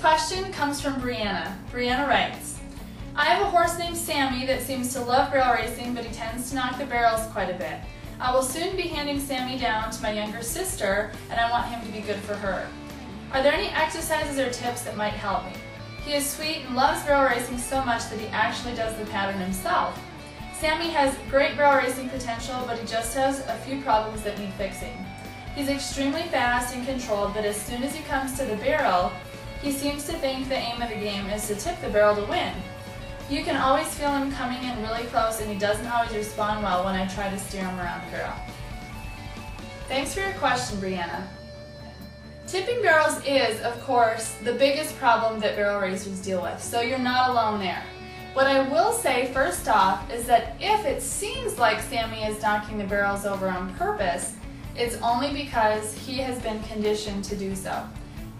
question comes from Brianna. Brianna writes, I have a horse named Sammy that seems to love barrel racing, but he tends to knock the barrels quite a bit. I will soon be handing Sammy down to my younger sister, and I want him to be good for her. Are there any exercises or tips that might help me? He is sweet and loves barrel racing so much that he actually does the pattern himself. Sammy has great barrel racing potential, but he just has a few problems that need fixing. He's extremely fast and controlled, but as soon as he comes to the barrel, he seems to think the aim of the game is to tip the barrel to win. You can always feel him coming in really close, and he doesn't always respond well when I try to steer him around the barrel. Thanks for your question, Brianna. Tipping barrels is, of course, the biggest problem that barrel racers deal with, so you're not alone there. What I will say first off is that if it seems like Sammy is knocking the barrels over on purpose, it's only because he has been conditioned to do so.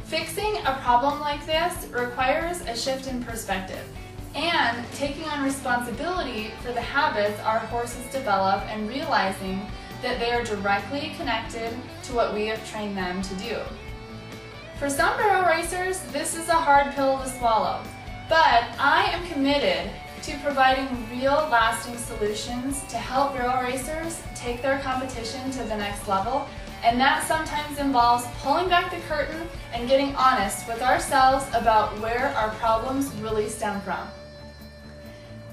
Fixing a problem like this requires a shift in perspective and taking on responsibility for the habits our horses develop and realizing that they are directly connected to what we have trained them to do. For some barrel racers, this is a hard pill to swallow, but I am committed to providing real lasting solutions to help barrel racers take their competition to the next level, and that sometimes involves pulling back the curtain and getting honest with ourselves about where our problems really stem from.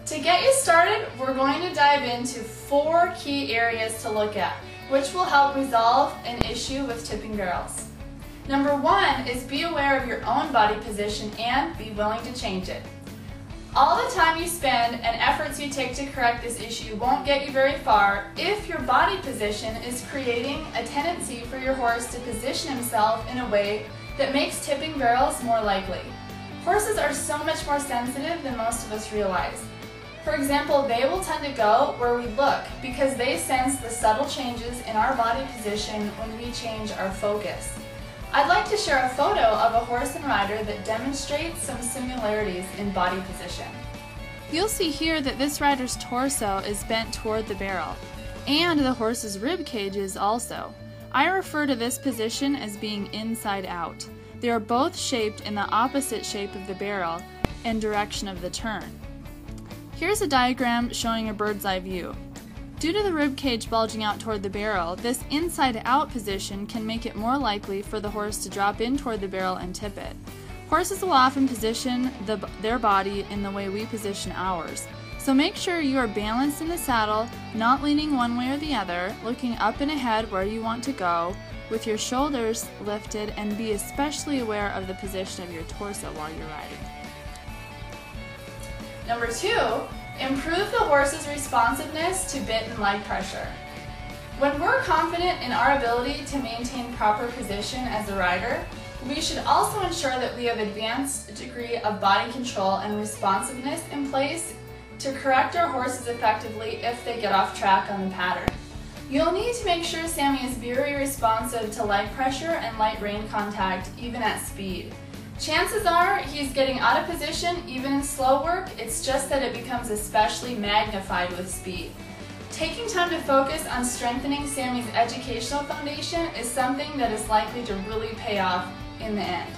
To get you started, we're going to dive into 4 key areas to look at, which will help resolve an issue with tipping barrels. Number 1 is be aware of your own body position and be willing to change it. All the time you spend and efforts you take to correct this issue won't get you very far if your body position is creating a tendency for your horse to position himself in a way that makes tipping barrels more likely. Horses are so much more sensitive than most of us realize. For example, they will tend to go where we look because they sense the subtle changes in our body position when we change our focus. I'd like to share a photo of a horse and rider that demonstrates some similarities in body position. You'll see here that this rider's torso is bent toward the barrel, and the horse's rib cage is also. I refer to this position as being inside out. They are both shaped in the opposite shape of the barrel and direction of the turn. Here's a diagram showing a bird's eye view. Due to the rib cage bulging out toward the barrel, this inside-out position can make it more likely for the horse to drop in toward the barrel and tip it. Horses will often position their body in the way we position ours. So make sure you are balanced in the saddle, not leaning one way or the other, looking up and ahead where you want to go, with your shoulders lifted, and be especially aware of the position of your torso while you're riding. Number 2, improve the horse's responsiveness to bit and leg pressure. When we're confident in our ability to maintain proper position as a rider, we should also ensure that we have advanced degree of body control and responsiveness in place to correct our horses effectively if they get off track on the pattern. You'll need to make sure Sammy is very responsive to leg pressure and light rein contact even at speed. Chances are he's getting out of position even in slow work, it's just that it becomes especially magnified with speed. Taking time to focus on strengthening Sammy's educational foundation is something that is likely to really pay off in the end.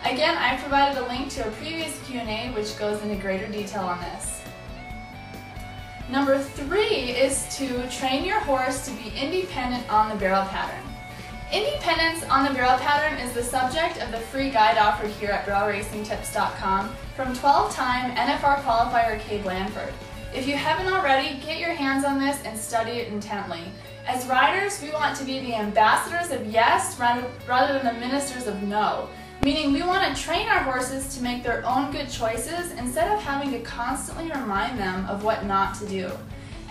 Again, I provided a link to a previous Q&A which goes into greater detail on this. Number 3 is to train your horse to be independent on the barrel pattern. Independence on the barrel pattern is the subject of the free guide offered here at barrelracingtips.com from 12-time NFR qualifier Kay Blanford. If you haven't already, get your hands on this and study it intently. As riders, we want to be the ambassadors of yes rather than the ministers of no, meaning we want to train our horses to make their own good choices instead of having to constantly remind them of what not to do.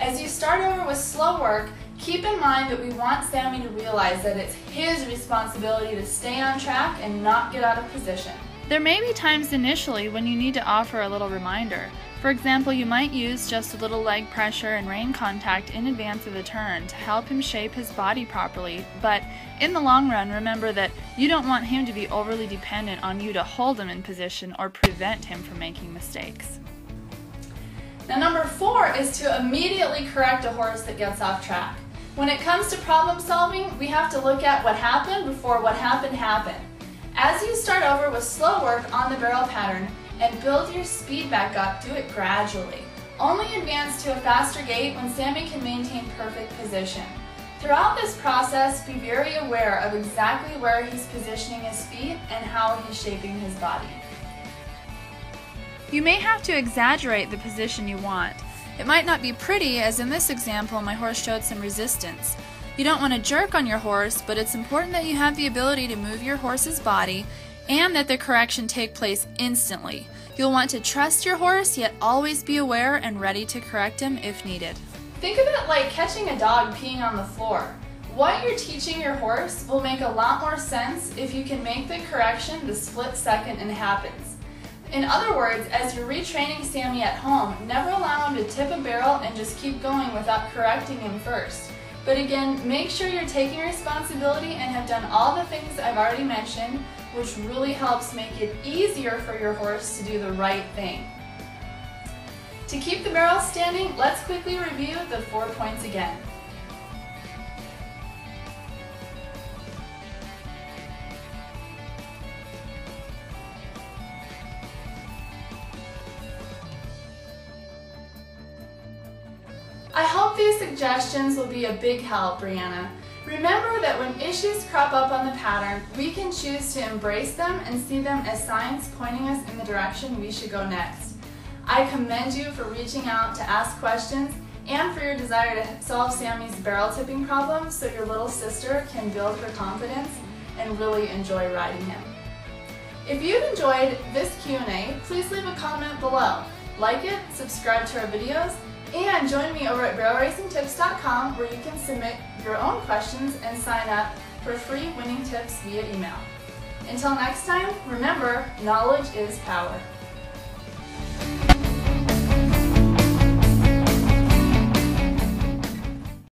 As you start over with slow work, keep in mind that we want Sammy to realize that it's his responsibility to stay on track and not get out of position. There may be times initially when you need to offer a little reminder. For example, you might use just a little leg pressure and rein contact in advance of the turn to help him shape his body properly, but in the long run, remember that you don't want him to be overly dependent on you to hold him in position or prevent him from making mistakes. Now, number 4 is to immediately correct a horse that gets off track. When it comes to problem solving, we have to look at what happened before what happened happened. As you start over with slow work on the barrel pattern and build your speed back up, do it gradually. Only advance to a faster gait when Sammy can maintain perfect position. Throughout this process, be very aware of exactly where he's positioning his feet and how he's shaping his body. You may have to exaggerate the position you want. It might not be pretty, as in this example my horse showed some resistance. You don't want to jerk on your horse, but it's important that you have the ability to move your horse's body and that the correction take place instantly. You'll want to trust your horse, yet always be aware and ready to correct him if needed. Think of it like catching a dog peeing on the floor. What you're teaching your horse will make a lot more sense if you can make the correction the split second it happens. In other words, as you're retraining Sammy at home, never allow him to tip a barrel and just keep going without correcting him first. But again, make sure you're taking responsibility and have done all the things I've already mentioned, which really helps make it easier for your horse to do the right thing. To keep the barrel standing, let's quickly review the 4 points again. I hope these suggestions will be a big help, Brianna. Remember that when issues crop up on the pattern, we can choose to embrace them and see them as signs pointing us in the direction we should go next. I commend you for reaching out to ask questions and for your desire to solve Sammy's barrel tipping problem so your little sister can build her confidence and really enjoy riding him. If you've enjoyed this Q&A, please leave a comment below. Like it, subscribe to our videos, and join me over at barrelracingtips.com where you can submit your own questions and sign up for free winning tips via email. Until next time, remember, knowledge is power.